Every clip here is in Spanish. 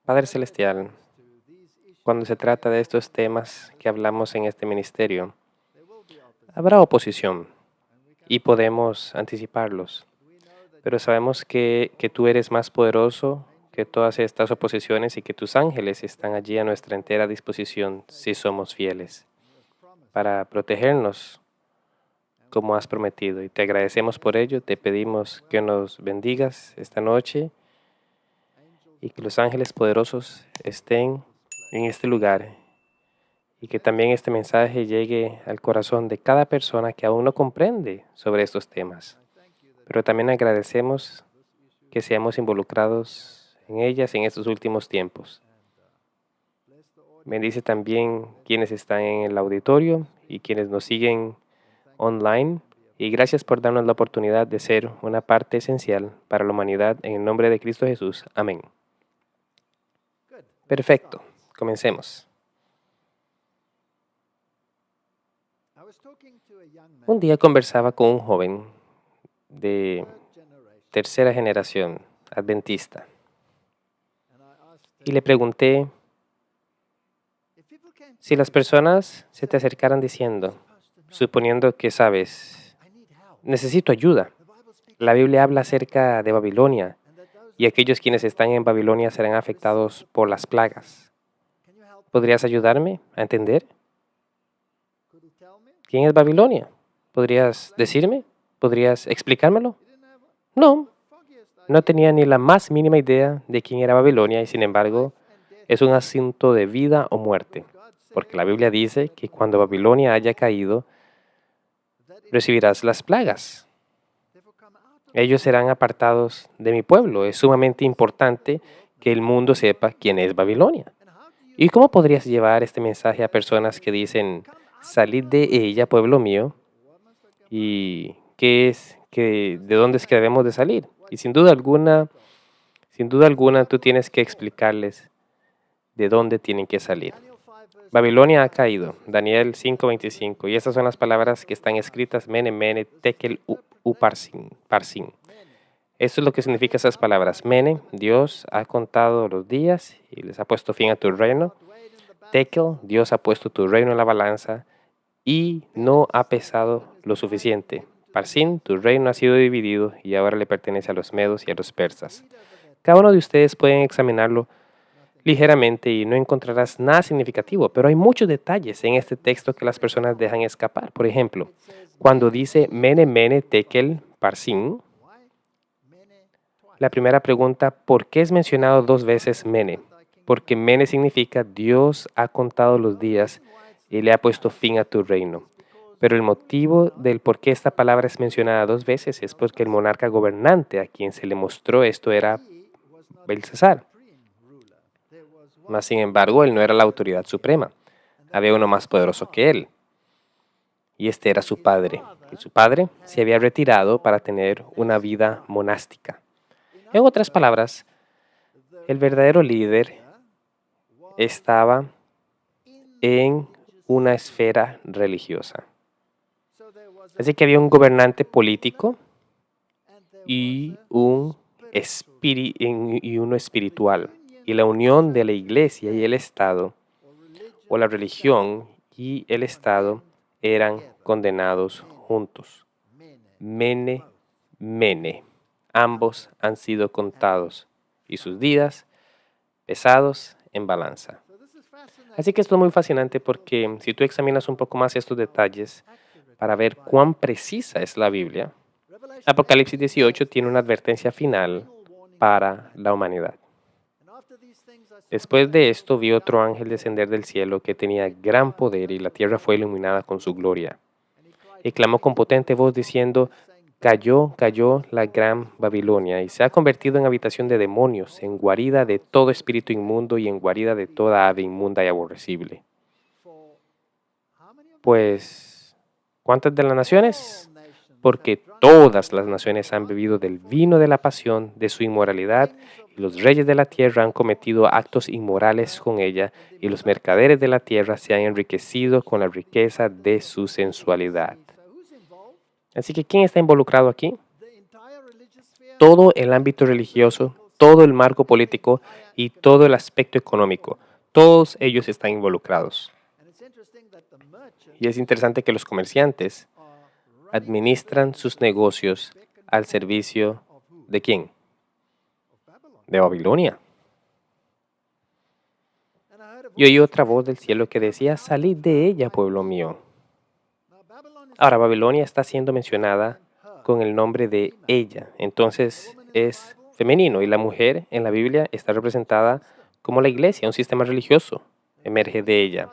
Padre Celestial, cuando se trata de estos temas que hablamos en este ministerio, habrá oposición y podemos anticiparlos, pero sabemos que tú eres más poderoso que todas estas oposiciones y que tus ángeles están allí a nuestra entera disposición si somos fieles, para protegernos como has prometido. Y te agradecemos por ello, te pedimos que nos bendigas esta noche y que los ángeles poderosos estén en este lugar y que también este mensaje llegue al corazón de cada persona que aún no comprende sobre estos temas. Pero también agradecemos que seamos involucrados en ellas en estos últimos tiempos. Bendice también quienes están en el auditorio y quienes nos siguen online. Y gracias por darnos la oportunidad de ser una parte esencial para la humanidad en el nombre de Cristo Jesús. Amén. Perfecto. Comencemos. Un día conversaba con un joven de tercera generación adventista y le pregunté si las personas se te acercaran diciendo, suponiendo que sabes, necesito ayuda. La Biblia habla acerca de Babilonia y aquellos quienes están en Babilonia serán afectados por las plagas. ¿Podrías ayudarme a entender? ¿Quién es Babilonia? ¿Podrías decirme? ¿Podrías explicármelo? No, no tenía ni la más mínima idea de quién era Babilonia y sin embargo es un asunto de vida o muerte, porque la Biblia dice que cuando Babilonia haya caído, recibirás las plagas. Ellos serán apartados de mi pueblo. Es sumamente importante que el mundo sepa quién es Babilonia. ¿Y cómo podrías llevar este mensaje a personas que dicen, salid de ella, pueblo mío? ¿Y de dónde es que debemos de salir? Y sin duda alguna, tú tienes que explicarles de dónde tienen que salir. Babilonia ha caído, Daniel 5:25, y estas son las palabras que están escritas, Mene, Mene, Tekel, Parsin. Esto es lo que significa esas palabras. Mene, Dios ha contado los días y les ha puesto fin a tu reino. Tekel, Dios ha puesto tu reino en la balanza y no ha pesado lo suficiente. Parsin, tu reino ha sido dividido y ahora le pertenece a los medos y a los persas. Cada uno de ustedes pueden examinarlo ligeramente y no encontrarás nada significativo, pero hay muchos detalles en este texto que las personas dejan escapar. Por ejemplo, cuando dice Mene, Mene, Tekel, Parsin, la primera pregunta, ¿por qué es mencionado 2 veces Mene? Porque Mene significa Dios ha contado los días y le ha puesto fin a tu reino. Pero el motivo del por qué esta palabra es mencionada 2 veces es porque el monarca gobernante a quien se le mostró esto era Belsasar. Mas, sin embargo, él no era la autoridad suprema. Había uno más poderoso que él. Y este era su padre. Y su padre se había retirado para tener una vida monástica. En otras palabras, el verdadero líder estaba en una esfera religiosa. Así que había un gobernante político y uno espiritual. Y la unión de la iglesia y el Estado, o la religión y el Estado, eran condenados juntos. Mene, Mene. Ambos han sido contados y sus días pesados en balanza. Así que esto es muy fascinante porque si tú examinas un poco más estos detalles para ver cuán precisa es la Biblia, Apocalipsis 18 tiene una advertencia final para la humanidad. Después de esto vi otro ángel descender del cielo que tenía gran poder y la tierra fue iluminada con su gloria. Y clamó con potente voz diciendo, cayó la gran Babilonia y se ha convertido en habitación de demonios, en guarida de todo espíritu inmundo y en guarida de toda ave inmunda y aborrecible. Pues, ¿cuántas de las naciones? Porque todas las naciones han bebido del vino de la pasión de su inmoralidad, y los reyes de la tierra han cometido actos inmorales con ella, y los mercaderes de la tierra se han enriquecido con la riqueza de su sensualidad. Así que, ¿quién está involucrado aquí? Todo el ámbito religioso todo el marco político y todo el aspecto económico. Todos ellos están involucrados. Y es interesante que los comerciantes administran sus negocios al servicio ¿de quién? De Babilonia. Y oí otra voz del cielo que decía, salid de ella, pueblo mío. Ahora, Babilonia está siendo mencionada con el nombre de ella. Entonces es femenino y la mujer en la Biblia está representada como la iglesia, un sistema religioso. Emerge de ella.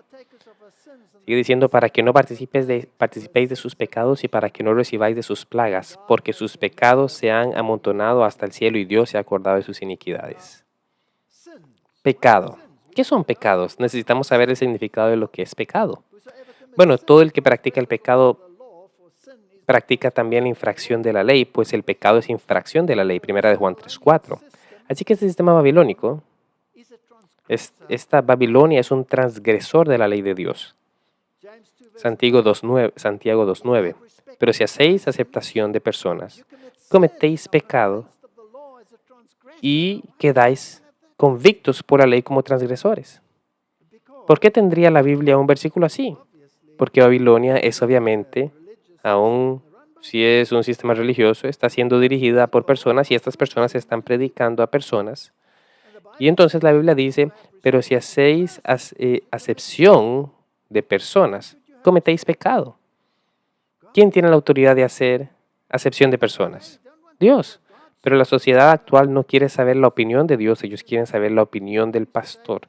Sigue diciendo, para que no participéis de sus pecados y para que no recibáis de sus plagas, porque sus pecados se han amontonado hasta el cielo y Dios se ha acordado de sus iniquidades. Pecado. ¿Qué son pecados? Necesitamos saber el significado de lo que es pecado. Bueno, todo el que practica el pecado practica también la infracción de la ley, pues el pecado es infracción de la ley, 1 de Juan 3:4. Así que este sistema babilónico, esta Babilonia es un transgresor de la ley de Dios. Santiago 2:9. Pero si hacéis aceptación de personas, cometéis pecado y quedáis convictos por la ley como transgresores. ¿Por qué tendría la Biblia un versículo así? Porque Babilonia es obviamente, aun si es un sistema religioso, está siendo dirigida por personas y estas personas están predicando a personas. Y entonces la Biblia dice, pero si hacéis acepción de personas, cometéis pecado. ¿Quién tiene la autoridad de hacer acepción de personas? Dios. Pero la sociedad actual no quiere saber la opinión de Dios, ellos quieren saber la opinión del pastor.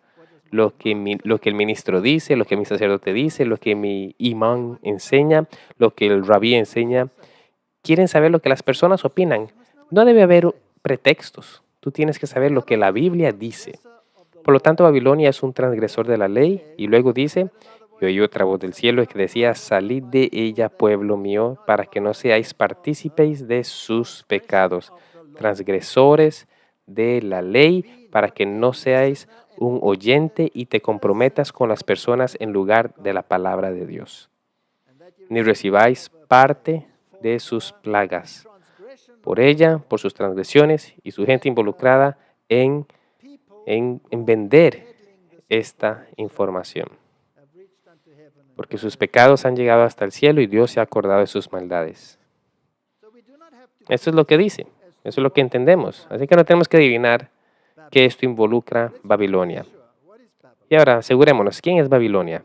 Lo que el ministro dice, lo que mi sacerdote dice, lo que mi imán enseña, lo que el rabí enseña. Quieren saber lo que las personas opinan. No debe haber pretextos. Tú tienes que saber lo que la Biblia dice. Por lo tanto, Babilonia es un transgresor de la ley. Y luego dice, y oí otra voz del cielo que decía, salid de ella, pueblo mío, para que no seáis partícipes de sus pecados. Transgresores de la ley, para que no seáis un oyente y te comprometas con las personas en lugar de la palabra de Dios. Ni recibáis parte de sus plagas. Por ella, por sus transgresiones y su gente involucrada en vender esta información. Porque sus pecados han llegado hasta el cielo y Dios se ha acordado de sus maldades. Esto es lo que dice. Eso es lo que entendemos. Así que no tenemos que adivinar que esto involucra Babilonia. Y ahora, asegurémonos, ¿quién es Babilonia?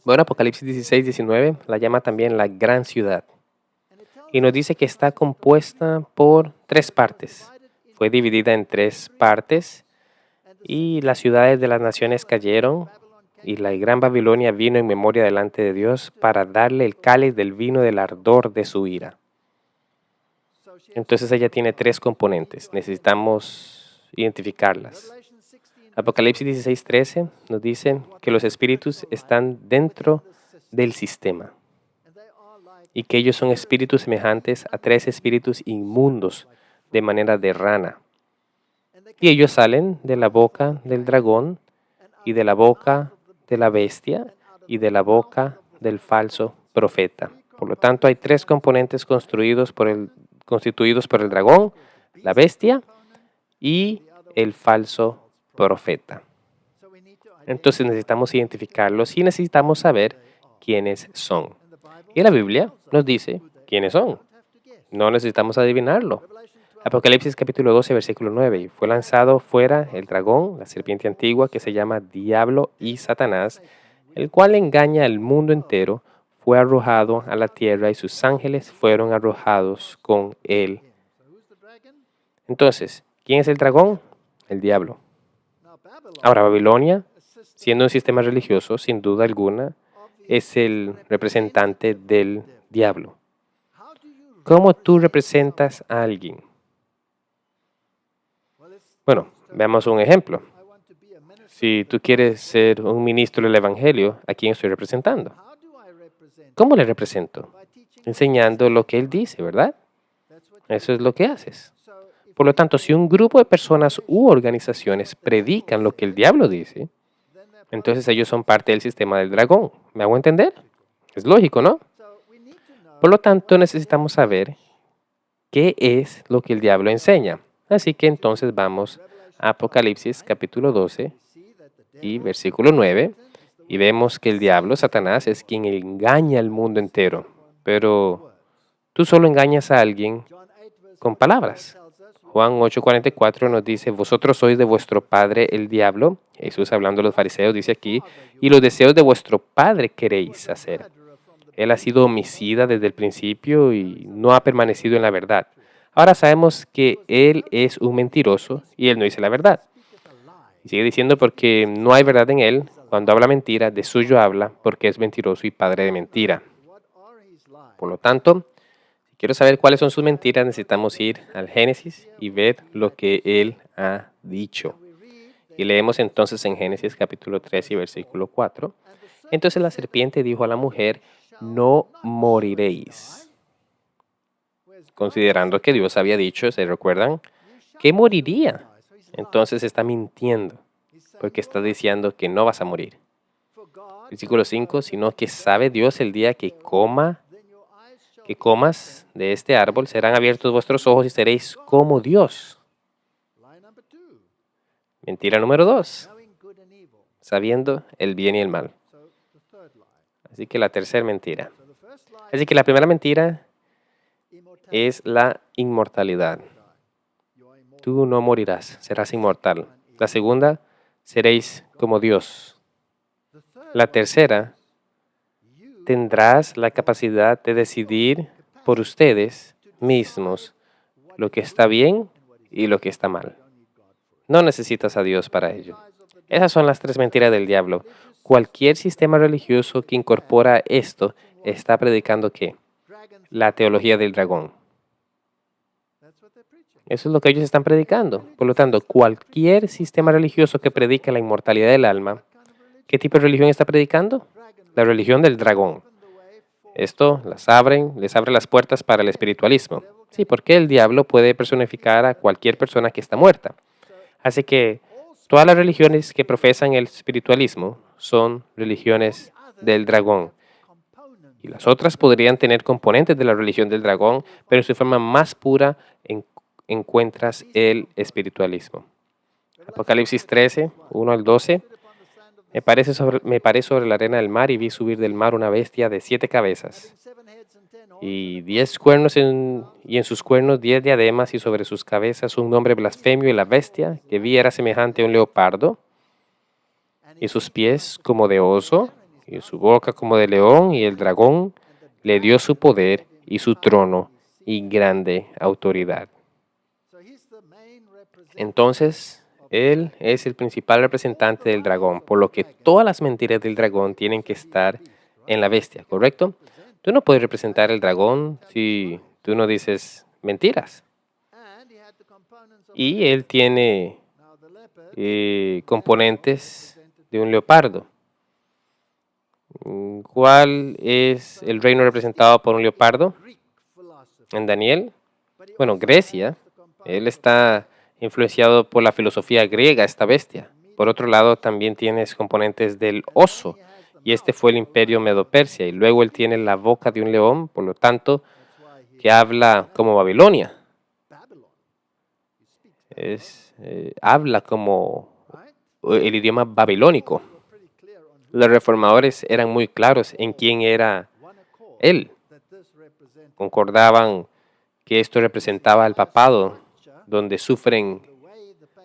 Bueno, Apocalipsis 16:19 la llama también la gran ciudad. Y nos dice que está compuesta por 3 partes. Fue dividida en 3 partes y las ciudades de las naciones cayeron y la gran Babilonia vino en memoria delante de Dios para darle el cáliz del vino del ardor de su ira. Entonces ella tiene 3 componentes. Necesitamos identificarlas. Apocalipsis 16:13 nos dice que los espíritus están dentro del sistema y que ellos son espíritus semejantes a 3 espíritus inmundos de manera de rana. Y ellos salen de la boca del dragón y de la boca de la bestia y de la boca del falso profeta. Por lo tanto, hay 3 componentes constituidos por el dragón, la bestia y el falso profeta. Entonces necesitamos identificarlos y necesitamos saber quiénes son. Y la Biblia nos dice quiénes son. No necesitamos adivinarlo. Apocalipsis capítulo 12, versículo 9. Y fue lanzado fuera el dragón, la serpiente antigua que se llama Diablo y Satanás, el cual engaña al mundo entero, fue arrojado a la tierra y sus ángeles fueron arrojados con él. Entonces, ¿quién es el dragón? El diablo. Ahora, Babilonia, siendo un sistema religioso, sin duda alguna, es el representante del diablo. ¿Cómo tú representas a alguien? Bueno, veamos un ejemplo. Si tú quieres ser un ministro del Evangelio, ¿a quién estoy representando? ¿Cómo le represento? Enseñando lo que él dice, ¿verdad? Eso es lo que haces. Por lo tanto, si un grupo de personas u organizaciones predican lo que el diablo dice, entonces ellos son parte del sistema del dragón. ¿Me hago entender? Es lógico, ¿no? Por lo tanto, necesitamos saber qué es lo que el diablo enseña. Así que entonces vamos a Apocalipsis capítulo 12 y versículo 9 y vemos que el diablo, Satanás, es quien engaña al mundo entero. Pero tú solo engañas a alguien con palabras. Juan 8:44 nos dice, vosotros sois de vuestro padre el diablo. Jesús hablando a los fariseos dice aquí, y los deseos de vuestro padre queréis hacer. Él ha sido homicida desde el principio y no ha permanecido en la verdad. Ahora sabemos que él es un mentiroso y él no dice la verdad. Y sigue diciendo porque no hay verdad en él. Cuando habla mentira, de suyo habla porque es mentiroso y padre de mentira. Por lo tanto, si quiero saber cuáles son sus mentiras, necesitamos ir al Génesis y ver lo que él ha dicho. Y leemos entonces en Génesis capítulo 3 y versículo 4. Entonces la serpiente dijo a la mujer, no moriréis. Considerando que Dios había dicho, ¿se recuerdan? Que moriría. Entonces está mintiendo, porque está diciendo que no vas a morir. Versículo 5, sino que sabe Dios el día que comas de este árbol, serán abiertos vuestros ojos y seréis como Dios. Mentira número 2, sabiendo el bien y el mal. Así que la tercera mentira. Así que la primera mentira es la inmortalidad. Tú no morirás, serás inmortal. La segunda, seréis como Dios. La tercera, tendrás la capacidad de decidir por ustedes mismos lo que está bien y lo que está mal. No necesitas a Dios para ello. Esas son las 3 mentiras del diablo. Cualquier sistema religioso que incorpora esto está predicando ¿qué? La teología del dragón. Eso es lo que ellos están predicando. Por lo tanto, cualquier sistema religioso que predica la inmortalidad del alma, ¿qué tipo de religión está predicando? La religión del dragón. Esto les abre las puertas para el espiritualismo. Sí, porque el diablo puede personificar a cualquier persona que está muerta. Así que todas las religiones que profesan el espiritualismo son religiones del dragón. Y las otras podrían tener componentes de la religión del dragón, pero en su forma más pura encuentras el espiritualismo. Apocalipsis 13, 1 al 12. Me paré sobre la arena del mar y vi subir del mar una bestia de 7 cabezas y 10 cuernos y en sus cuernos 10 diademas y sobre sus cabezas un nombre blasfemio, y la bestia que vi era semejante a un leopardo y sus pies como de oso y su boca como de león, y el dragón le dio su poder y su trono y grande autoridad. Entonces, él es el principal representante del dragón, por lo que todas las mentiras del dragón tienen que estar en la bestia, ¿correcto? Tú no puedes representar el dragón si tú no dices mentiras. Y él tiene componentes de un leopardo. ¿Cuál es el reino representado por un leopardo? En Daniel. Bueno, Grecia. Él está influenciado por la filosofía griega, esta bestia. Por otro lado, también tienes componentes del oso, y este fue el imperio Medo-Persia, y luego él tiene la boca de un león, por lo tanto, que habla como Babilonia. Habla como el idioma babilónico. Los reformadores eran muy claros en quién era él. Concordaban que esto representaba al papado, donde sufren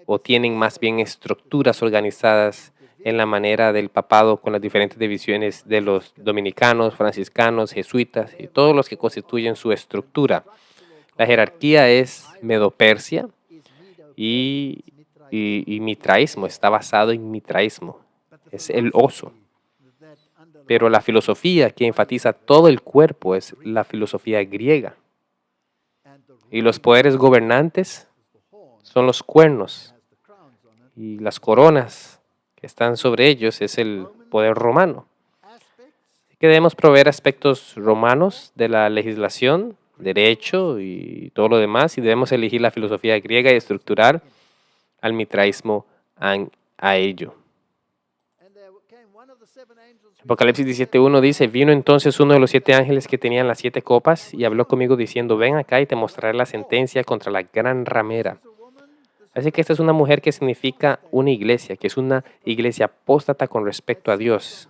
o tienen más bien estructuras organizadas en la manera del papado con las diferentes divisiones de los dominicanos, franciscanos, jesuitas y todos los que constituyen su estructura. La jerarquía es Medo-Persia y mitraísmo, está basado en mitraísmo, es el oso. Pero la filosofía que enfatiza todo el cuerpo es la filosofía griega. Y los poderes gobernantes son los cuernos, y las coronas que están sobre ellos es el poder romano. Así que debemos proveer aspectos romanos de la legislación, derecho y todo lo demás, y debemos elegir la filosofía griega y estructurar al mitraísmo a ello. Apocalipsis 17:1 dice, vino entonces uno de los 7 ángeles que tenían las 7 copas y habló conmigo diciendo, ven acá y te mostraré la sentencia contra la gran ramera. Así que esta es una mujer que significa una iglesia, que es una iglesia apóstata con respecto a Dios,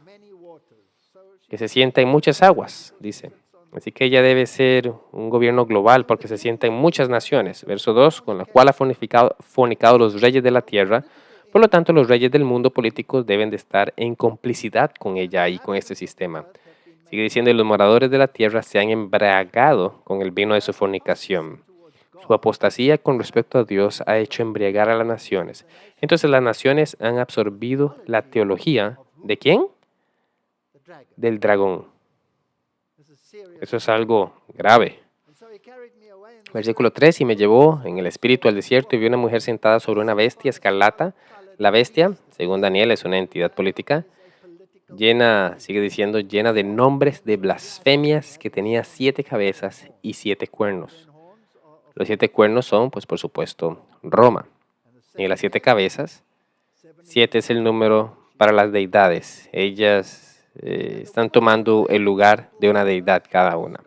que se sienta en muchas aguas, dice. Así que ella debe ser un gobierno global porque se sienta en muchas naciones. Verso 2, con la cual ha fornicado los reyes de la tierra. Por lo tanto, los reyes del mundo político deben de estar en complicidad con ella y con este sistema. Sigue diciendo, y los moradores de la tierra se han embriagado con el vino de su fornicación. Su apostasía con respecto a Dios ha hecho embriagar a las naciones. Entonces las naciones han absorbido la teología ¿de quién? Del dragón. Eso es algo grave. Versículo 3, y me llevó en el espíritu al desierto y vi una mujer sentada sobre una bestia escarlata. La bestia, según Daniel, es una entidad política llena, sigue diciendo, llena de nombres de blasfemias, que tenía 7 cabezas y 7 cuernos. Los 7 cuernos son, pues por supuesto, Roma. Y las 7 cabezas, 7 es el número para las deidades. Ellas están tomando el lugar de una deidad cada una.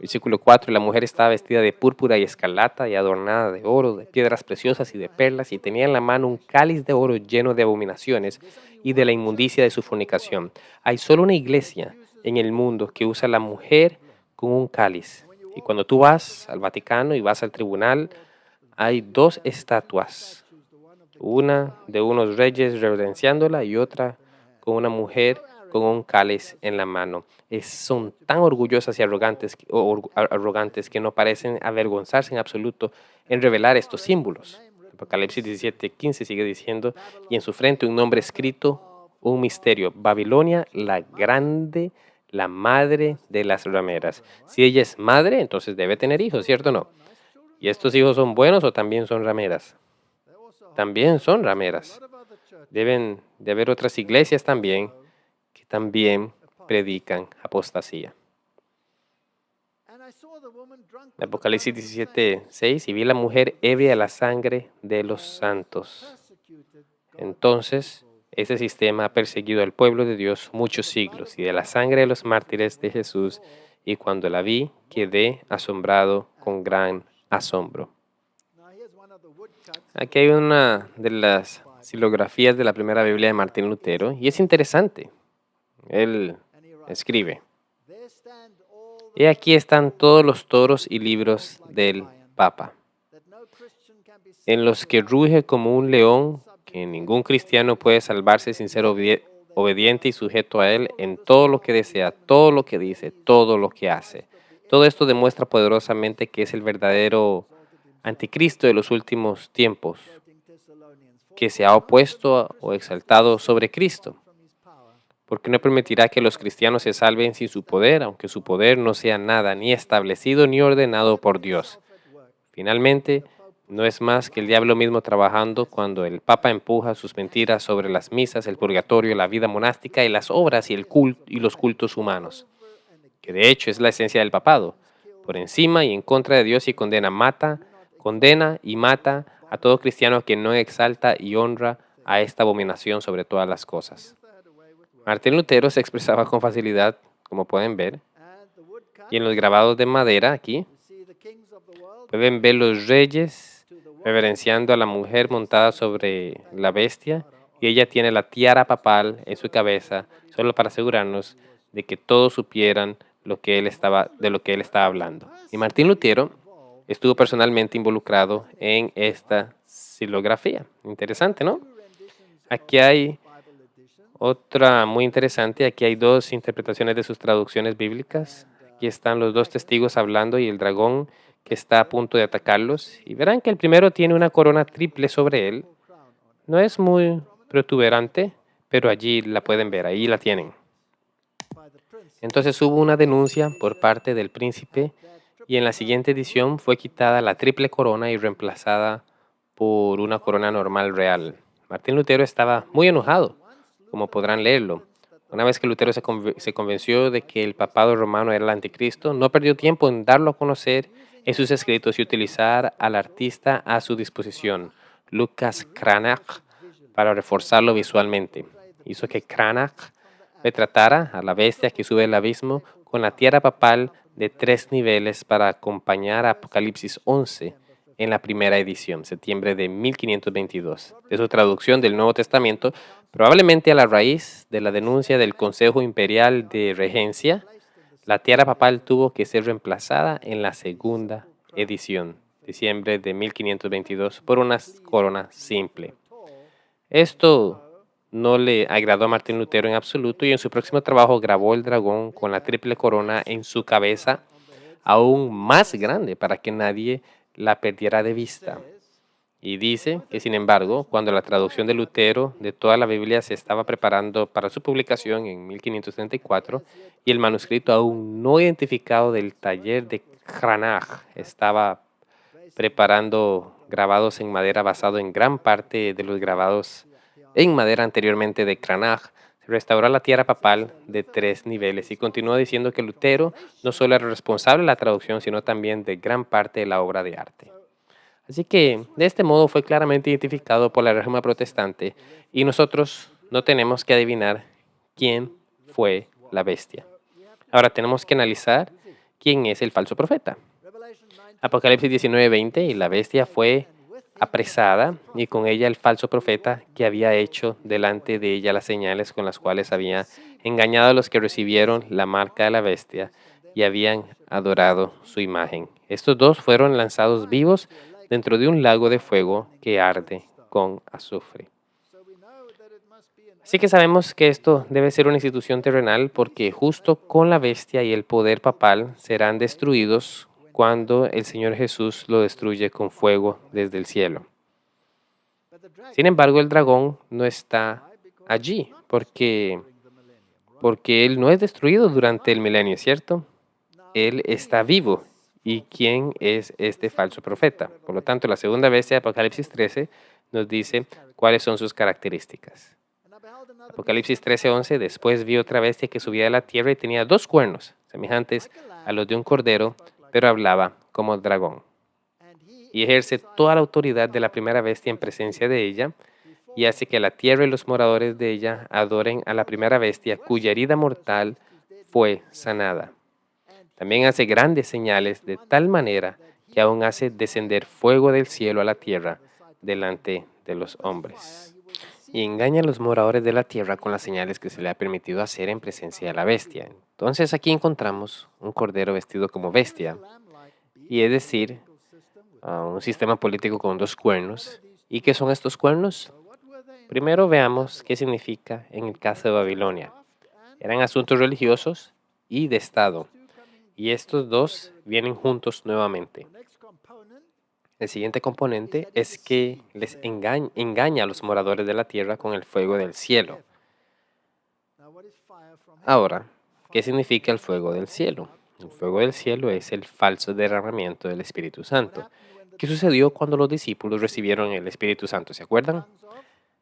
Versículo 4, la mujer estaba vestida de púrpura y escarlata y adornada de oro, de piedras preciosas y de perlas, y tenía en la mano un cáliz de oro lleno de abominaciones y de la inmundicia de su fornicación. Hay solo una iglesia en el mundo que usa a la mujer con un cáliz. Y cuando tú vas al Vaticano y vas al tribunal, hay 2 estatuas. Una de unos reyes reverenciándola y otra con una mujer con un cáliz en la mano. Son tan orgullosas y arrogantes que no parecen avergonzarse en absoluto en revelar estos símbolos. Apocalipsis 17:15 sigue diciendo, y en su frente un nombre escrito, un misterio, Babilonia la grande, la madre de las rameras. Si ella es madre, entonces debe tener hijos, ¿cierto o no? ¿Y estos hijos son buenos o también son rameras? También son rameras. Deben de haber otras iglesias también que también predican apostasía. Apocalipsis 17:6, y vi la mujer ebria de la sangre de los santos. Entonces, ese sistema ha perseguido al pueblo de Dios muchos siglos, y de la sangre de los mártires de Jesús, y cuando la vi, quedé asombrado con gran asombro. Aquí hay una de las xilografías de la primera Biblia de Martín Lutero, y es interesante. Él escribe, y aquí están todos los toros y libros del Papa, en los que ruge como un león, que ningún cristiano puede salvarse sin ser obediente y sujeto a él en todo lo que desea, todo lo que dice, todo lo que hace. Todo esto demuestra poderosamente que es el verdadero anticristo de los últimos tiempos, que se ha opuesto o exaltado sobre Cristo, porque no permitirá que los cristianos se salven sin su poder, aunque su poder no sea nada ni establecido ni ordenado por Dios. Finalmente, no es más que el diablo mismo trabajando cuando el Papa empuja sus mentiras sobre las misas, el purgatorio, la vida monástica y las obras y los cultos humanos, que de hecho es la esencia del papado, por encima y en contra de Dios, y condena y mata a todo cristiano que no exalta y honra a esta abominación sobre todas las cosas. Martín Lutero se expresaba con facilidad, como pueden ver, y en los grabados de madera aquí pueden ver los reyes reverenciando a la mujer montada sobre la bestia, y ella tiene la tiara papal en su cabeza, solo para asegurarnos de que todos supieran de lo que él estaba hablando. Y Martín Lutero estuvo personalmente involucrado en esta xilografía. Interesante, ¿no? Aquí hay otra muy interesante. Aquí hay 2 interpretaciones de sus traducciones bíblicas. Aquí están los 2 testigos hablando y el dragón que está a punto de atacarlos. Y verán que el primero tiene una corona triple sobre él. No es muy protuberante, pero allí la pueden ver, ahí la tienen. Entonces hubo una denuncia por parte del príncipe, y en la siguiente edición fue quitada la triple corona y reemplazada por una corona normal real. Martín Lutero estaba muy enojado, como podrán leerlo. Una vez que Lutero se convenció de que el papado romano era el anticristo, no perdió tiempo en darlo a conocer en sus escritos y utilizar al artista a su disposición, Lucas Cranach, para reforzarlo visualmente. Hizo que Cranach retratara a la bestia que sube al abismo con la tierra papal de 3 niveles para acompañar a Apocalipsis 11 en la primera edición, septiembre de 1522. De su traducción del Nuevo Testamento, probablemente a la raíz de la denuncia del Consejo Imperial de Regencia, la tierra papal tuvo que ser reemplazada en la segunda edición, diciembre de 1522, por una corona simple. Esto no le agradó a Martín Lutero en absoluto y en su próximo trabajo grabó el dragón con la triple corona en su cabeza aún más grande para que nadie la perdiera de vista. Y dice que, sin embargo, cuando la traducción de Lutero de toda la Biblia se estaba preparando para su publicación en 1534 y el manuscrito aún no identificado del taller de Cranach estaba preparando grabados en madera basado en gran parte de los grabados en madera anteriormente de Cranach, se restauró la tierra papal de 3 niveles y continuó diciendo que Lutero no solo era responsable de la traducción, sino también de gran parte de la obra de arte. Así que, de este modo, fue claramente identificado por la Reforma Protestante y nosotros no tenemos que adivinar quién fue la bestia. Ahora tenemos que analizar quién es el falso profeta. Apocalipsis 19:20, y la bestia fue apresada, y con ella el falso profeta que había hecho delante de ella las señales con las cuales había engañado a los que recibieron la marca de la bestia y habían adorado su imagen. Estos dos fueron lanzados vivos dentro de un lago de fuego que arde con azufre. Así que sabemos que esto debe ser una institución terrenal porque justo con la bestia y el poder papal serán destruidos cuando el Señor Jesús lo destruye con fuego desde el cielo. Sin embargo, el dragón no está allí porque él no es destruido durante el milenio, ¿cierto? Él está vivo. ¿Y quién es este falso profeta? Por lo tanto, la segunda bestia de Apocalipsis 13 nos dice cuáles son sus características. Apocalipsis 13:11, después vi otra bestia que subía de la tierra y tenía 2 cuernos, semejantes a los de un cordero, pero hablaba como el dragón. Y ejerce toda la autoridad de la primera bestia en presencia de ella, y hace que la tierra y los moradores de ella adoren a la primera bestia, cuya herida mortal fue sanada. También hace grandes señales de tal manera que aún hace descender fuego del cielo a la tierra delante de los hombres. Y engaña a los moradores de la tierra con las señales que se le ha permitido hacer en presencia de la bestia. Entonces aquí encontramos un cordero vestido como bestia, y es decir, un sistema político con 2 cuernos. ¿Y qué son estos cuernos? Primero veamos qué significa en el caso de Babilonia. Eran asuntos religiosos y de Estado, y estos dos vienen juntos nuevamente. El siguiente componente es que les engaña a los moradores de la tierra con el fuego del cielo. Ahora, ¿qué significa el fuego del cielo? El fuego del cielo es el falso derramamiento del Espíritu Santo. ¿Qué sucedió cuando los discípulos recibieron el Espíritu Santo? ¿Se acuerdan?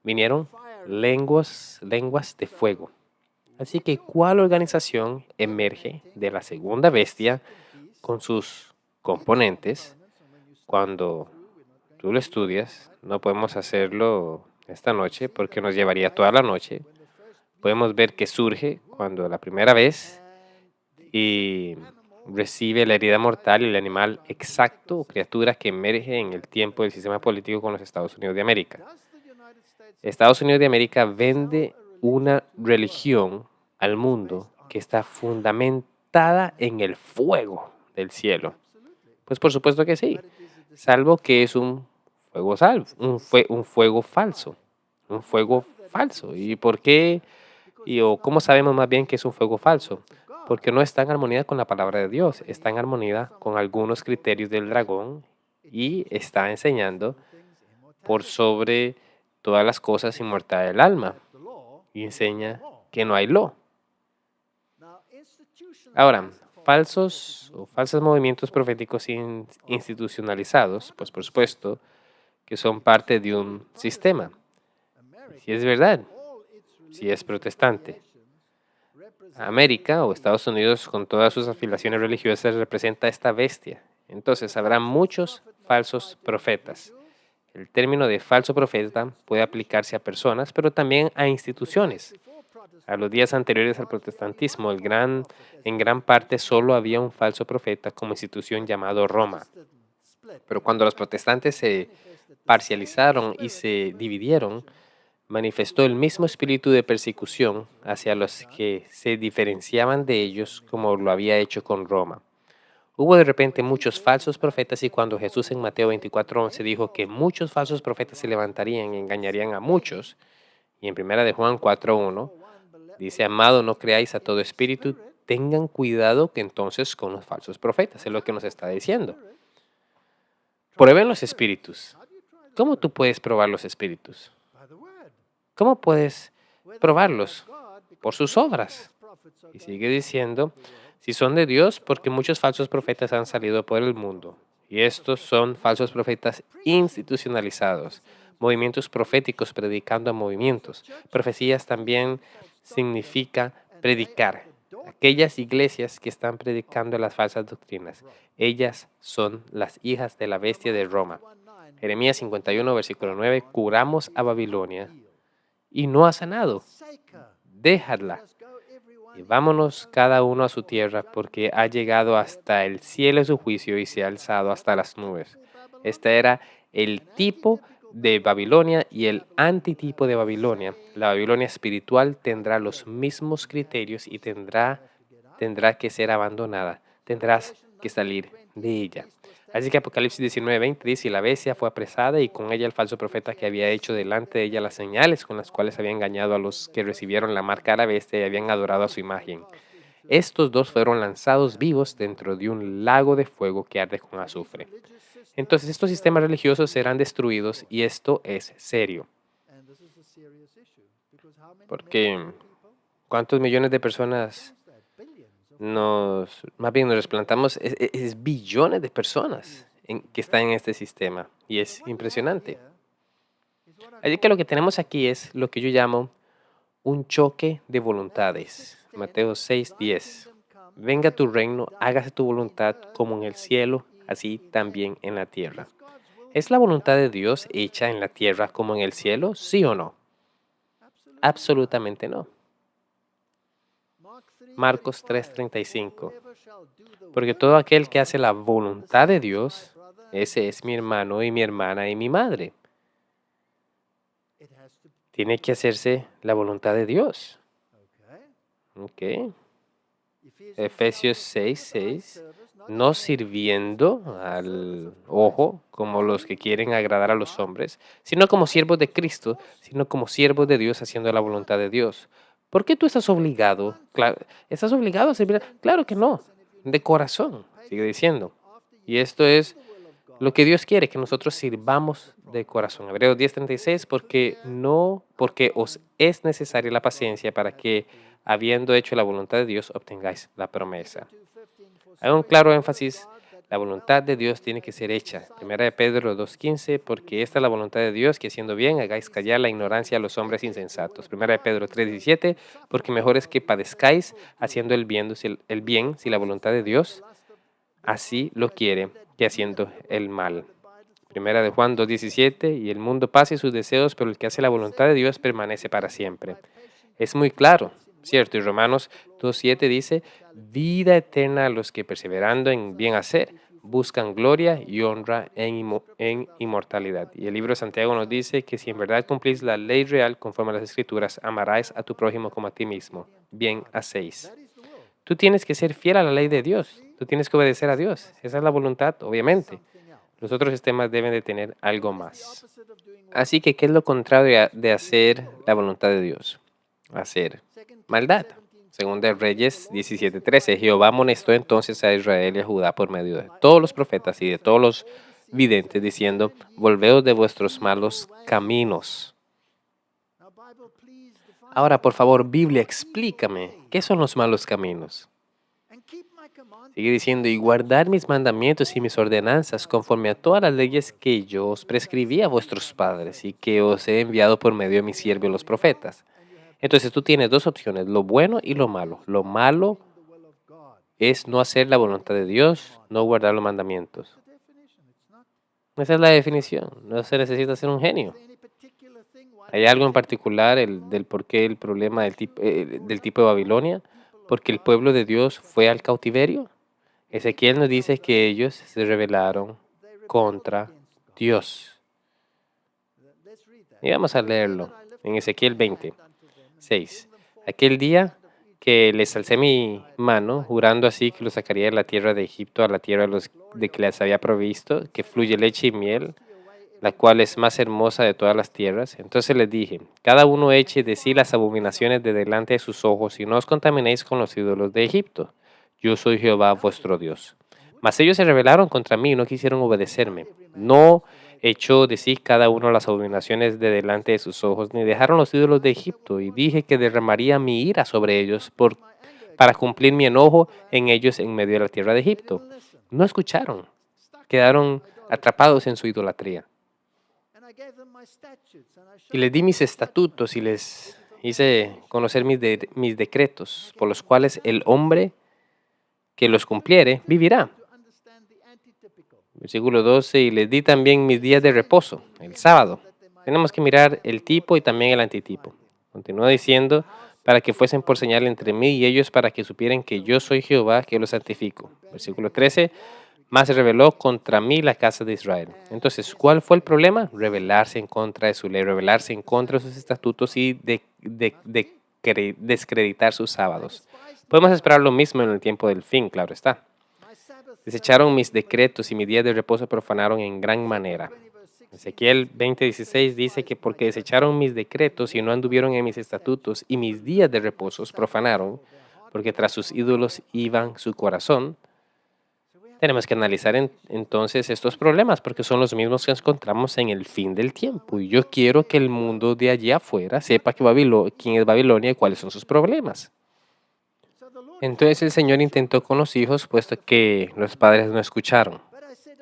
Vinieron lenguas de fuego. Así que, ¿cuál organización emerge de la segunda bestia con sus componentes? Cuando tú lo estudias, no podemos hacerlo esta noche porque nos llevaría toda la noche. Podemos ver que surge cuando la primera vez y recibe la herida mortal y el animal exacto o criatura que emerge en el tiempo del sistema político con los Estados Unidos de América. Estados Unidos de América vende una religión al mundo que está fundamentada en el fuego del cielo. Pues por supuesto que sí, salvo que es un fuego falso. Un fuego falso. ¿Y por qué? ¿O cómo sabemos más bien que es un fuego falso? Porque no está en armonía con la palabra de Dios, está en armonía con algunos criterios del dragón y está enseñando por sobre todas las cosas inmortal del alma y enseña que no hay lo. Ahora, falsos movimientos proféticos institucionalizados, pues por supuesto que son parte de un sistema. Si es verdad, si es protestante. América o Estados Unidos con todas sus afiliaciones religiosas representa esta bestia. Entonces habrá muchos falsos profetas. El término de falso profeta puede aplicarse a personas, pero también a instituciones. A los días anteriores al protestantismo, en gran parte solo había un falso profeta como institución llamado Roma. Pero cuando los protestantes se parcializaron y se dividieron, manifestó el mismo espíritu de persecución hacia los que se diferenciaban de ellos como lo había hecho con Roma. Hubo de repente muchos falsos profetas y cuando Jesús en Mateo 24:11 dijo que muchos falsos profetas se levantarían y engañarían a muchos, y en 1 de Juan 4:1 dice, amado, no creáis a todo espíritu, tengan cuidado que entonces con los falsos profetas, es lo que nos está diciendo. Prueben los espíritus. ¿Cómo tú puedes probar los espíritus? ¿Cómo puedes probarlos? Por sus obras. Y sigue diciendo, si son de Dios, porque muchos falsos profetas han salido por el mundo. Y estos son falsos profetas institucionalizados, movimientos proféticos predicando a movimientos. Profecías también significa predicar. Aquellas iglesias que están predicando las falsas doctrinas, ellas son las hijas de la bestia de Roma. Jeremías 51, versículo 9, curamos a Babilonia y no ha sanado. Déjala. Y vámonos cada uno a su tierra, porque ha llegado hasta el cielo su juicio y se ha alzado hasta las nubes. Este era el tipo de Babilonia y el antitipo de Babilonia. La Babilonia espiritual tendrá los mismos criterios y tendrá que ser abandonada. Tendrás que salir de ella. Así que Apocalipsis 19:20 dice, y la bestia fue apresada y con ella el falso profeta que había hecho delante de ella las señales con las cuales había engañado a los que recibieron la marca de la bestia y habían adorado a su imagen. Estos dos fueron lanzados vivos dentro de un lago de fuego que arde con azufre. Entonces estos sistemas religiosos serán destruidos y esto es serio. Porque ¿cuántos millones de personas más bien nos plantamos? Es billones de personas que están en este sistema y es impresionante. Así que lo que tenemos aquí es lo que yo llamo un choque de voluntades. Mateo 6:10. Venga tu reino, hágase tu voluntad como en el cielo, así también en la tierra. ¿Es la voluntad de Dios hecha en la tierra como en el cielo? ¿Sí o no? Absolutamente no. Marcos 3:35. Porque todo aquel que hace la voluntad de Dios, ese es mi hermano y mi hermana y mi madre. Tiene que hacerse la voluntad de Dios. Ok. Efesios 6:6. No sirviendo al ojo como los que quieren agradar a los hombres, sino como siervos de Cristo, sino como siervos de Dios haciendo la voluntad de Dios. ¿Por qué tú estás obligado? Claro, ¿estás obligado a servir? Claro que no, de corazón, sigue diciendo. Y esto es lo que Dios quiere, que nosotros sirvamos de corazón. Hebreos 10:36, porque os es necesaria la paciencia para que, habiendo hecho la voluntad de Dios, obtengáis la promesa. Hay un claro énfasis, la voluntad de Dios tiene que ser hecha. Primera de Pedro 2:15, porque esta es la voluntad de Dios, que haciendo bien hagáis callar la ignorancia a los hombres insensatos. Primera de Pedro 3:17, porque mejor es que padezcáis haciendo el bien, si la voluntad de Dios así lo quiere, que haciendo el mal. Primera de Juan 2:17, y el mundo pasa y sus deseos, pero el que hace la voluntad de Dios permanece para siempre. Es muy claro, ¿cierto? Y Romanos 2:7 dice, vida eterna a los que perseverando en bien hacer, buscan gloria y honra en inmortalidad. Y el libro de Santiago nos dice que si en verdad cumplís la ley real conforme a las Escrituras, amarás a tu prójimo como a ti mismo. Bien hacéis. Tú tienes que ser fiel a la ley de Dios. Tú tienes que obedecer a Dios. Esa es la voluntad, obviamente. Los otros sistemas deben de tener algo más. Así que, ¿qué es lo contrario de hacer la voluntad de Dios? Hacer maldad. Según de Reyes 17:13, Jehová amonestó entonces a Israel y a Judá por medio de todos los profetas y de todos los videntes, diciendo, volveos de vuestros malos caminos. Ahora, por favor, Biblia, explícame, ¿qué son los malos caminos? Sigue diciendo, y guardar mis mandamientos y mis ordenanzas conforme a todas las leyes que yo os prescribí a vuestros padres y que os he enviado por medio de mis siervos los profetas. Entonces tú tienes dos opciones, lo bueno y lo malo. Lo malo es no hacer la voluntad de Dios, no guardar los mandamientos. Esa es la definición. No se necesita ser un genio. ¿Hay algo en particular del por qué el problema del tipo de Babilonia? Porque el pueblo de Dios fue al cautiverio. Ezequiel nos dice que ellos se rebelaron contra Dios. Y vamos a leerlo en Ezequiel 20:6. Aquel día que les alcé mi mano, jurando así que los sacaría de la tierra de Egipto a la tierra de que les había provisto, que fluye leche y miel, la cual es más hermosa de todas las tierras. Entonces les dije, cada uno eche de sí las abominaciones de delante de sus ojos y no os contaminéis con los ídolos de Egipto. Yo soy Jehová vuestro Dios. Mas ellos se rebelaron contra mí y no quisieron obedecerme. No echó de sí cada uno las abominaciones de delante de sus ojos, ni dejaron los ídolos de Egipto, y dije que derramaría mi ira sobre ellos para cumplir mi enojo en ellos en medio de la tierra de Egipto. No escucharon, quedaron atrapados en su idolatría. Y les di mis estatutos y les hice conocer mis decretos, por los cuales el hombre que los cumpliere vivirá. Versículo 12, y les di también mis días de reposo, el sábado. Tenemos que mirar el tipo y también el antitipo. Continúa diciendo, para que fuesen por señal entre mí y ellos, para que supieran que yo soy Jehová, que los santifico. Versículo 13, más se rebeló contra mí la casa de Israel. Entonces, ¿cuál fue el problema? Rebelarse en contra de su ley, rebelarse en contra de sus estatutos y descreditar sus sábados. Podemos esperar lo mismo en el tiempo del fin, claro está. Desecharon mis decretos y mis días de reposo profanaron en gran manera. Ezequiel 20:16 dice que porque desecharon mis decretos y no anduvieron en mis estatutos y mis días de reposos profanaron, porque tras sus ídolos iban su corazón. Tenemos que analizar entonces estos problemas porque son los mismos que encontramos en el fin del tiempo. Y yo quiero que el mundo de allá afuera sepa quién es Babilonia y cuáles son sus problemas. Entonces el Señor intentó con los hijos, puesto que los padres no escucharon.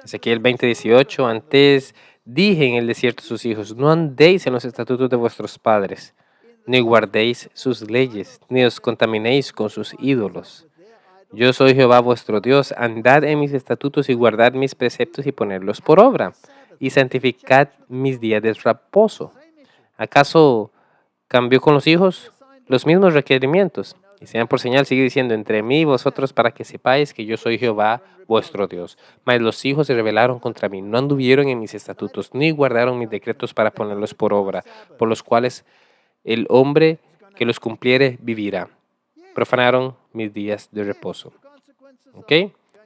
Ezequiel 20:18, antes dije en el desierto a sus hijos, no andéis en los estatutos de vuestros padres, ni guardéis sus leyes, ni os contaminéis con sus ídolos. Yo soy Jehová vuestro Dios, andad en mis estatutos y guardad mis preceptos y ponedlos por obra, y santificad mis días de reposo. ¿Acaso cambió con los hijos? Los mismos requerimientos. Y sean por señal, sigue diciendo, entre mí y vosotros, para que sepáis que yo soy Jehová vuestro Dios. Mas los hijos se rebelaron contra mí, no anduvieron en mis estatutos, ni guardaron mis decretos para ponerlos por obra, por los cuales el hombre que los cumpliere vivirá. Profanaron mis días de reposo. ¿Ok?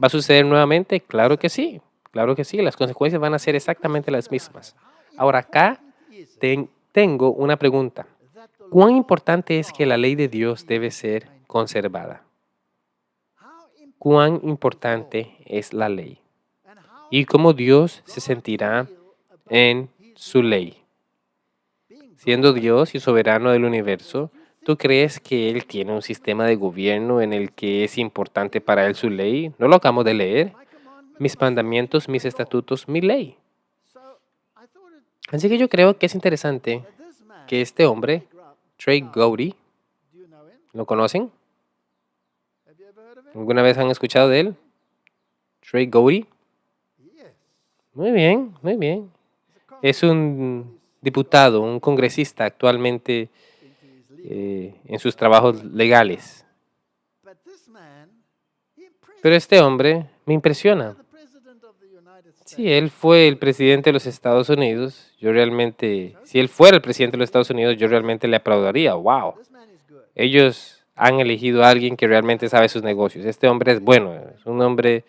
¿Va a suceder nuevamente? Claro que sí. Claro que sí. Las consecuencias van a ser exactamente las mismas. Ahora acá tengo una pregunta. ¿Cuán importante es que la ley de Dios debe ser conservada? ¿Cuán importante es la ley? ¿Y cómo Dios se sentirá en su ley? Siendo Dios y soberano del universo, ¿tú crees que Él tiene un sistema de gobierno en el que es importante para Él su ley? ¿No lo acabamos de leer? Mis mandamientos, mis estatutos, mi ley. Así que yo creo que es interesante que este hombre, Trey Gowdy, ¿lo conocen? ¿Alguna vez han escuchado de él? Trey Gowdy. Muy bien, muy bien. Es un diputado, un congresista actualmente en sus trabajos legales. Pero este hombre me impresiona. Si él fue el presidente de los Estados Unidos, si él fuera el presidente de los Estados Unidos, yo realmente le aplaudiría. ¡Wow! Ellos han elegido a alguien que realmente sabe sus negocios. Este hombre es bueno. Es un nombre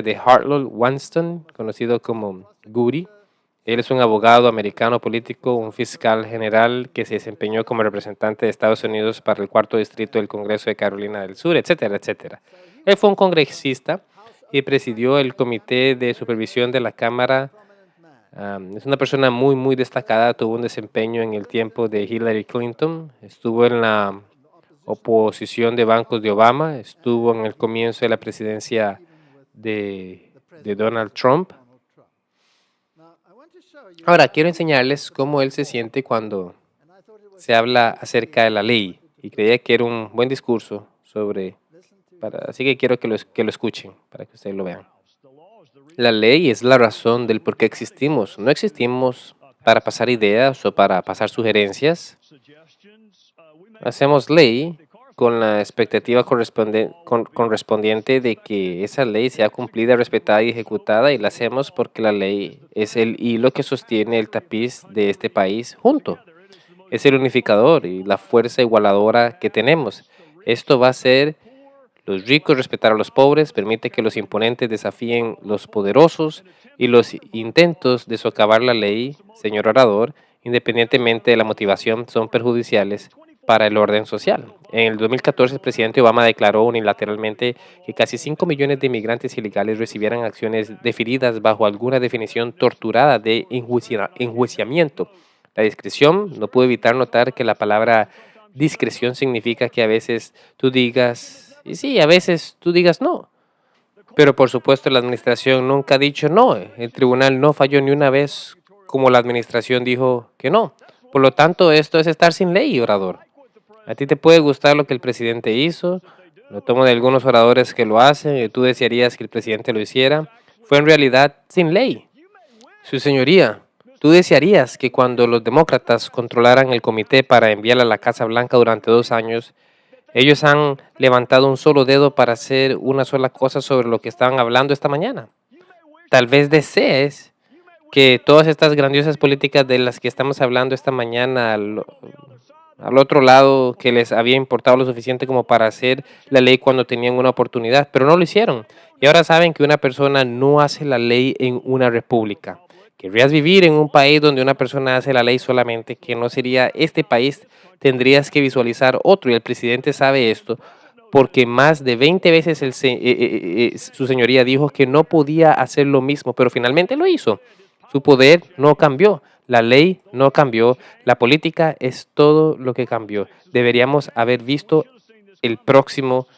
de Harlow Winston, conocido como Goody. Él es un abogado americano político, un fiscal general que se desempeñó como representante de Estados Unidos para el 4º distrito del Congreso de Carolina del Sur, etcétera, etcétera. Él fue un congresista y presidió el Comité de Supervisión de la Cámara. Es una persona muy, muy destacada. Tuvo un desempeño en el tiempo de Hillary Clinton. Estuvo en la oposición de bancos de Obama. Estuvo en el comienzo de la presidencia de Donald Trump. Ahora, quiero enseñarles cómo él se siente cuando se habla acerca de la ley. Y creía que era un buen discurso así que quiero que lo escuchen para que ustedes lo vean. La ley es la razón del por qué existimos. No existimos para pasar ideas o para pasar sugerencias. Hacemos ley con la expectativa correspondiente de que esa ley sea cumplida, respetada y ejecutada, y la hacemos porque la ley es el hilo que sostiene el tapiz de este país junto. Es el unificador y la fuerza igualadora que tenemos. Esto va a ser los ricos respetar a los pobres, permite que los imponentes desafíen los poderosos y los intentos de socavar la ley, señor orador, independientemente de la motivación, son perjudiciales para el orden social. En el 2014, el presidente Obama declaró unilateralmente que casi 5 millones de inmigrantes ilegales recibieran acciones definidas bajo alguna definición torturada de enjuiciamiento. La discreción, no puedo evitar notar que la palabra discreción significa que a veces tú digas, y sí, a veces tú digas no. Pero por supuesto la administración nunca ha dicho no. El tribunal no falló ni una vez como la administración dijo que no. Por lo tanto, esto es estar sin ley, orador. A ti te puede gustar lo que el presidente hizo, lo tomo de algunos oradores que lo hacen y tú desearías que el presidente lo hiciera. Fue en realidad sin ley. Su señoría, tú desearías que cuando los demócratas controlaran el comité para enviar a la Casa Blanca durante 2 años, ellos han levantado un solo dedo para hacer una sola cosa sobre lo que estaban hablando esta mañana. Tal vez desees que todas estas grandiosas políticas de las que estamos hablando esta mañana al otro lado, que les había importado lo suficiente como para hacer la ley cuando tenían una oportunidad, pero no lo hicieron. Y ahora saben que una persona no hace la ley en una república. ¿Querrías vivir en un país donde una persona hace la ley solamente, que no sería este país? Tendrías que visualizar otro, y el presidente sabe esto, porque más de 20 veces su señoría dijo que no podía hacer lo mismo, pero finalmente lo hizo. Su poder no cambió, la ley no cambió, la política es todo lo que cambió. Deberíamos haber visto el próximo,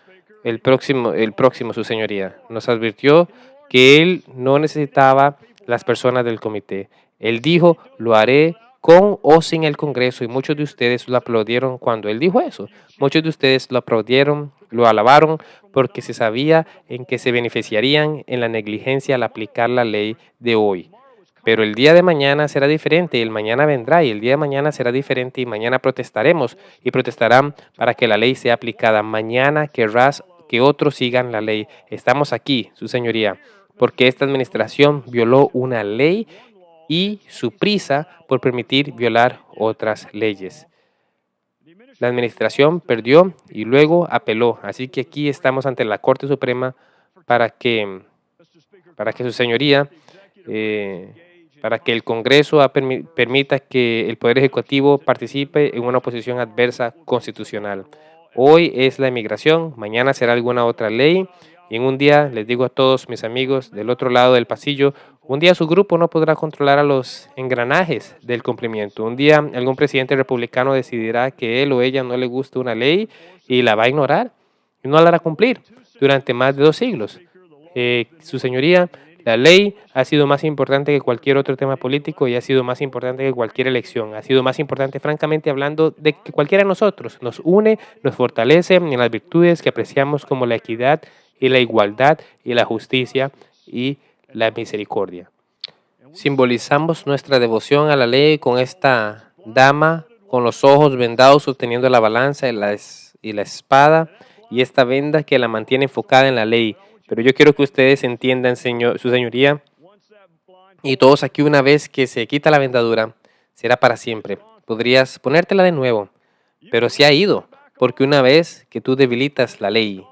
su señoría. Nos advirtió que él no necesitaba las personas del comité. Él dijo, lo haré con o sin el Congreso, y muchos de ustedes lo aplaudieron cuando él dijo eso. Muchos de ustedes lo aplaudieron, lo alabaron, porque se sabía en que se beneficiarían en la negligencia al aplicar la ley de hoy. Pero el día de mañana será diferente, y el mañana vendrá, y el día de mañana será diferente, y mañana protestaremos, y protestarán para que la ley sea aplicada. Mañana querrás que otros sigan la ley. Estamos aquí, su señoría, porque esta administración violó una ley y su prisa por permitir violar otras leyes. La administración perdió y luego apeló. Así que aquí estamos ante la Corte Suprema para que su señoría, para que el Congreso permita que el Poder Ejecutivo participe en una oposición adversa constitucional. Hoy es la inmigración, mañana será alguna otra ley, y en un día, les digo a todos mis amigos del otro lado del pasillo, un día su grupo no podrá controlar a los engranajes del cumplimiento. Un día algún presidente republicano decidirá que él o ella no le gusta una ley y la va a ignorar y no la hará cumplir durante más de 2 siglos. Su señoría, la ley ha sido más importante que cualquier otro tema político y ha sido más importante que cualquier elección. Ha sido más importante, francamente hablando, de que cualquiera de nosotros. Nos une, nos fortalece en las virtudes que apreciamos como la equidad y la igualdad y la justicia y la misericordia. Simbolizamos nuestra devoción a la ley con esta dama con los ojos vendados sosteniendo la balanza y la espada y esta venda que la mantiene enfocada en la ley. Pero yo quiero que ustedes entiendan, su señoría, y todos aquí, una vez que se quita la vendadura, será para siempre. Podrías ponértela de nuevo, pero se ha ido, porque una vez que tú debilitas la ley,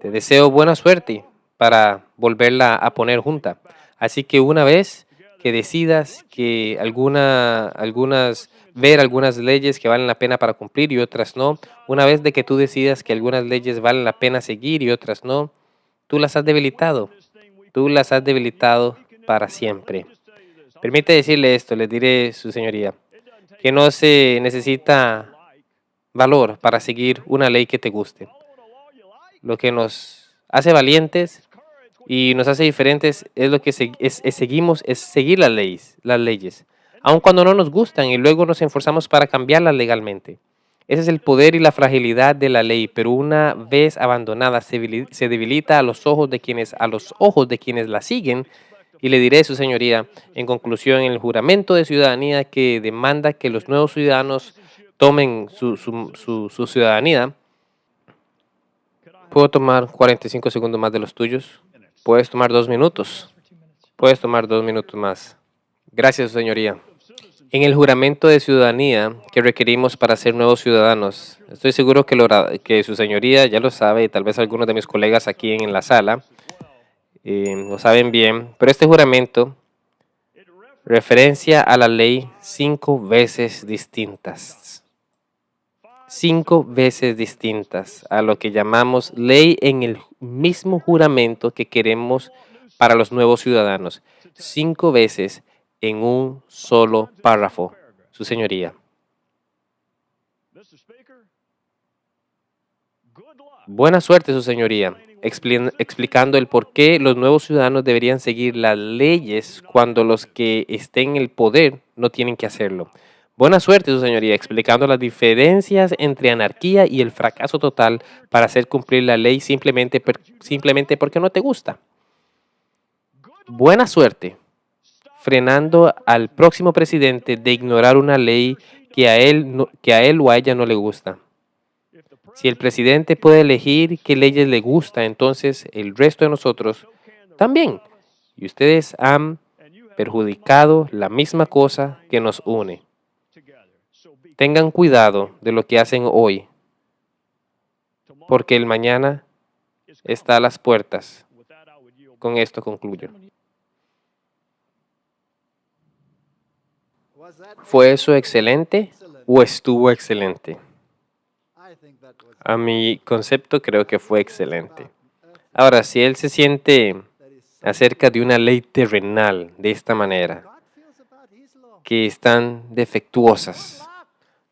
te deseo buena suerte para volverla a poner junta. Así que una vez que decidas que ver algunas leyes que valen la pena para cumplir y otras no, una vez de que tú decidas que algunas leyes valen la pena seguir y otras no, tú las has debilitado. Tú las has debilitado para siempre. Permite decirle esto, le diré, su señoría, que no se necesita valor para seguir una ley que te guste. Lo que nos hace valientes y nos hace diferentes es lo que es seguir las leyes, aun cuando no nos gustan, y luego nos esforzamos para cambiarlas legalmente. Ese es el poder y la fragilidad de la ley, pero una vez abandonada se debilita a los ojos de quienes la siguen, Y le diré, su señoría, en conclusión, el juramento de ciudadanía que demanda que los nuevos ciudadanos tomen su ciudadanía. ¿Puedo tomar 45 segundos más de los tuyos? Puedes tomar 2 minutos. Puedes tomar 2 minutos más. Gracias, su señoría. En el juramento de ciudadanía que requerimos para ser nuevos ciudadanos, estoy seguro que su señoría ya lo sabe y tal vez algunos de mis colegas aquí en la sala lo saben bien, pero este juramento referencia a la ley 5 veces distintas. 5 veces distintas a lo que llamamos ley en el mismo juramento que queremos para los nuevos ciudadanos. 5 veces en un solo párrafo, su señoría. Buena suerte, su señoría, explicando el por qué los nuevos ciudadanos deberían seguir las leyes cuando los que estén en el poder no tienen que hacerlo. Buena suerte, su señoría, explicando las diferencias entre anarquía y el fracaso total para hacer cumplir la ley simplemente porque no te gusta. Buena suerte, frenando al próximo presidente de ignorar una ley que a él o a ella no le gusta. Si el presidente puede elegir qué leyes le gusta, entonces el resto de nosotros también. Y ustedes han perjudicado la misma cosa que nos une. Tengan cuidado de lo que hacen hoy, porque el mañana está a las puertas. Con esto concluyo. ¿Fue eso excelente o estuvo excelente? A mi concepto creo que fue excelente. Ahora, si él se siente acerca de una ley terrenal de esta manera, que están defectuosas,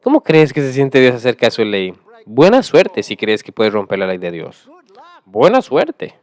¿cómo crees que se siente Dios acerca de su ley? Buena suerte si crees que puedes romper la ley de Dios. Buena suerte.